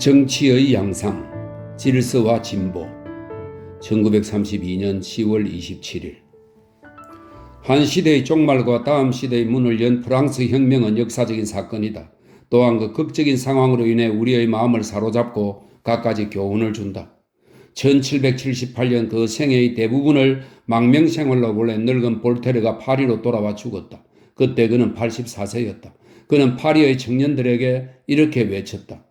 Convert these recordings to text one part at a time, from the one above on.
정치의 양상, 질서와 진보. 1932년 10월 27일. 한 시대의 종말과 다음 시대의 문을 연 프랑스 혁명은 역사적인 사건이다. 또한 그 극적인 상황으로 인해 우리의 마음을 사로잡고 갖가지 교훈을 준다. 1778년 그 생애의 대부분을 망명생활로 보낸 늙은 볼테르가 파리로 돌아와 죽었다. 그때 그는 84세였다. 그는 파리의 청년들에게 이렇게 외쳤다.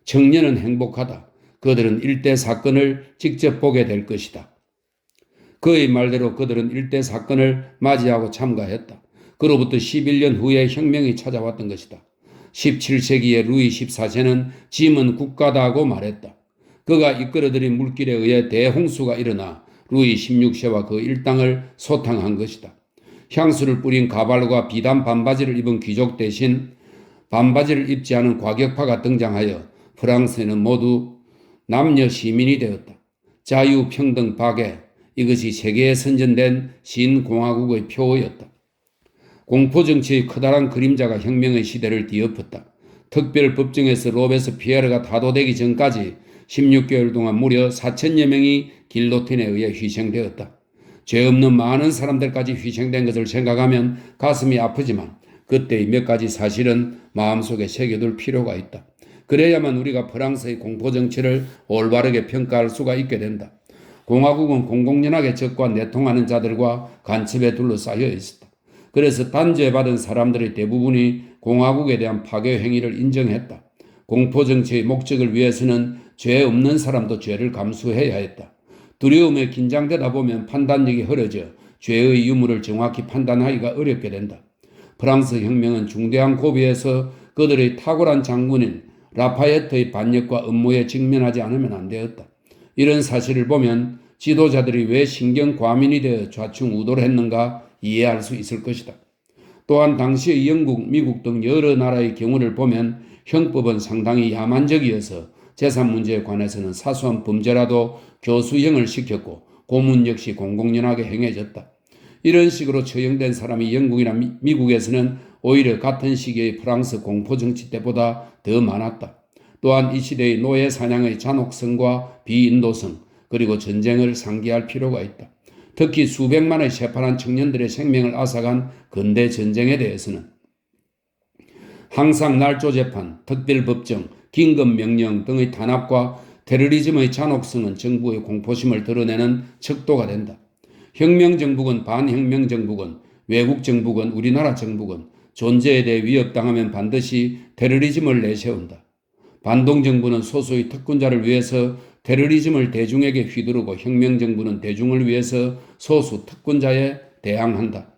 청년은 행복하다. 그들은 일대 사건을 직접 보게 될 것이다. 그의 말대로 그들은 일대 사건을 맞이하고 참가했다. 그로부터 11년 후에 혁명이 찾아왔던 것이다. 17세기의 루이 14세는 짐은 국가다고 말했다. 그가 이끌어들인 물길에 의해 대홍수가 일어나 루이 16세와 그 일당을 소탕한 것이다. 향수를 뿌린 가발과 비단 반바지를 입은 귀족 대신 반바지를 입지 않은 과격파가 등장하여 프랑스에는 모두 남녀 시민이 되었다. 자유, 평등, 박애, 이것이 세계에 선전된 신공화국의 표어였다. 공포정치의 커다란 그림자가 혁명의 시대를 뒤엎었다. 특별법정에서 로베스피에르가 타도되기 전까지 16개월 동안 무려 4천여 명이 길로틴에 의해 희생되었다. 죄 없는 많은 사람들까지 희생된 것을 생각하면 가슴이 아프지만 그때의 몇 가지 사실은 마음속에 새겨둘 필요가 있다. 그래야만 우리가 프랑스의 공포정치를 올바르게 평가할 수가 있게 된다. 공화국은 공공연하게 적과 내통하는 자들과 간첩에 둘러싸여 있었다. 그래서 단죄받은 사람들의 대부분이 공화국에 대한 파괴 행위를 인정했다. 공포정치의 목적을 위해서는 죄 없는 사람도 죄를 감수해야 했다. 두려움에 긴장되다 보면 판단력이 흐려져 죄의 유무를 정확히 판단하기가 어렵게 된다. 프랑스 혁명은 중대한 고비에서 그들의 탁월한 장군인 라파예트의 반역과 음모에 직면하지 않으면 안 되었다. 이런 사실을 보면 지도자들이 왜 신경과민이 되어 좌충우돌 했는가 이해할 수 있을 것이다. 또한 당시의 영국, 미국 등 여러 나라의 경우를 보면 형법은 상당히 야만적이어서 재산 문제에 관해서는 사소한 범죄라도 교수형을 시켰고 고문 역시 공공연하게 행해졌다. 이런 식으로 처형된 사람이 영국이나 미국에서는 오히려 같은 시기의 프랑스 공포정치 때보다 더 많았다. 또한 이 시대의 노예 사냥의 잔혹성과 비인도성 그리고 전쟁을 상기할 필요가 있다. 특히 수백만의 새파란 청년들의 생명을 앗아간 근대 전쟁에 대해서는 항상 날조재판, 특별법정, 긴급명령 등의 탄압과 테러리즘의 잔혹성은 정부의 공포심을 드러내는 척도가 된다. 혁명정부군, 반혁명정부군, 외국정부군, 우리나라 정부군 존재에 대해 위협당하면 반드시 테러리즘을 내세운다. 반동정부는 소수의 특권자를 위해서 테러리즘을 대중에게 휘두르고 혁명정부는 대중을 위해서 소수 특권자에 대항한다.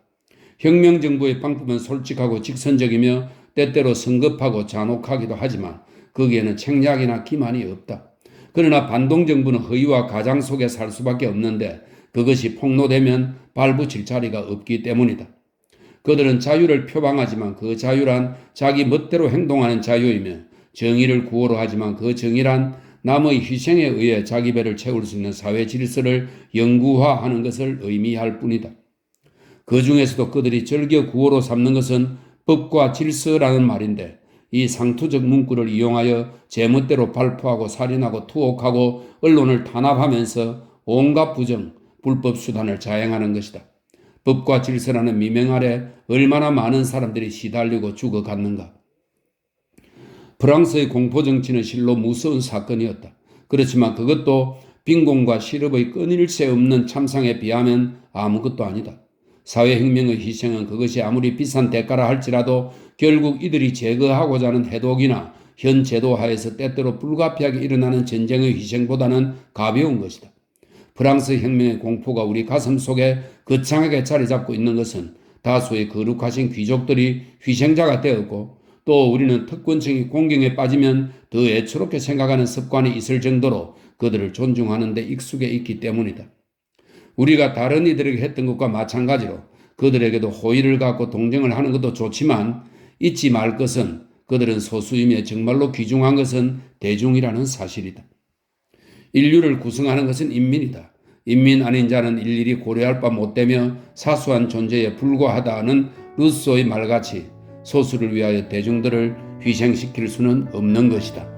혁명정부의 방법은 솔직하고 직선적이며 때때로 성급하고 잔혹하기도 하지만 거기에는 책략이나 기만이 없다. 그러나 반동정부는 허위와 가장 속에 살 수밖에 없는데 그것이 폭로되면 발붙일 자리가 없기 때문이다. 그들은 자유를 표방하지만 그 자유란 자기 멋대로 행동하는 자유이며 정의를 구호로 하지만 그 정의란 남의 희생에 의해 자기 배를 채울 수 있는 사회 질서를 영구화하는 것을 의미할 뿐이다. 그 중에서도 그들이 절겨 구호로 삼는 것은 법과 질서라는 말인데 이 상투적 문구를 이용하여 제멋대로 발표하고 살인하고 투옥하고 언론을 탄압하면서 온갖 부정, 불법 수단을 자행하는 것이다. 법과 질서라는 미명 아래 얼마나 많은 사람들이 시달리고 죽어갔는가. 프랑스의 공포정치는 실로 무서운 사건이었다. 그렇지만 그것도 빈곤과 실업의 끊일 새 없는 참상에 비하면 아무것도 아니다. 사회혁명의 희생은 그것이 아무리 비싼 대가라 할지라도 결국 이들이 제거하고자 하는 해독이나 현 제도 하에서 때때로 불가피하게 일어나는 전쟁의 희생보다는 가벼운 것이다. 프랑스 혁명의 공포가 우리 가슴 속에 거창하게 자리 잡고 있는 것은 다수의 거룩하신 귀족들이 희생자가 되었고 또 우리는 특권층이 공경에 빠지면 더 애처롭게 생각하는 습관이 있을 정도로 그들을 존중하는 데 익숙해 있기 때문이다. 우리가 다른 이들에게 했던 것과 마찬가지로 그들에게도 호의를 갖고 동정을 하는 것도 좋지만 잊지 말 것은 그들은 소수이며 정말로 귀중한 것은 대중이라는 사실이다. 인류를 구성하는 것은 인민이다. 인민 아닌 자는 일일이 고려할 바 못되며 사소한 존재에 불과하다는 루소의 말같이 소수를 위하여 대중들을 희생시킬 수는 없는 것이다.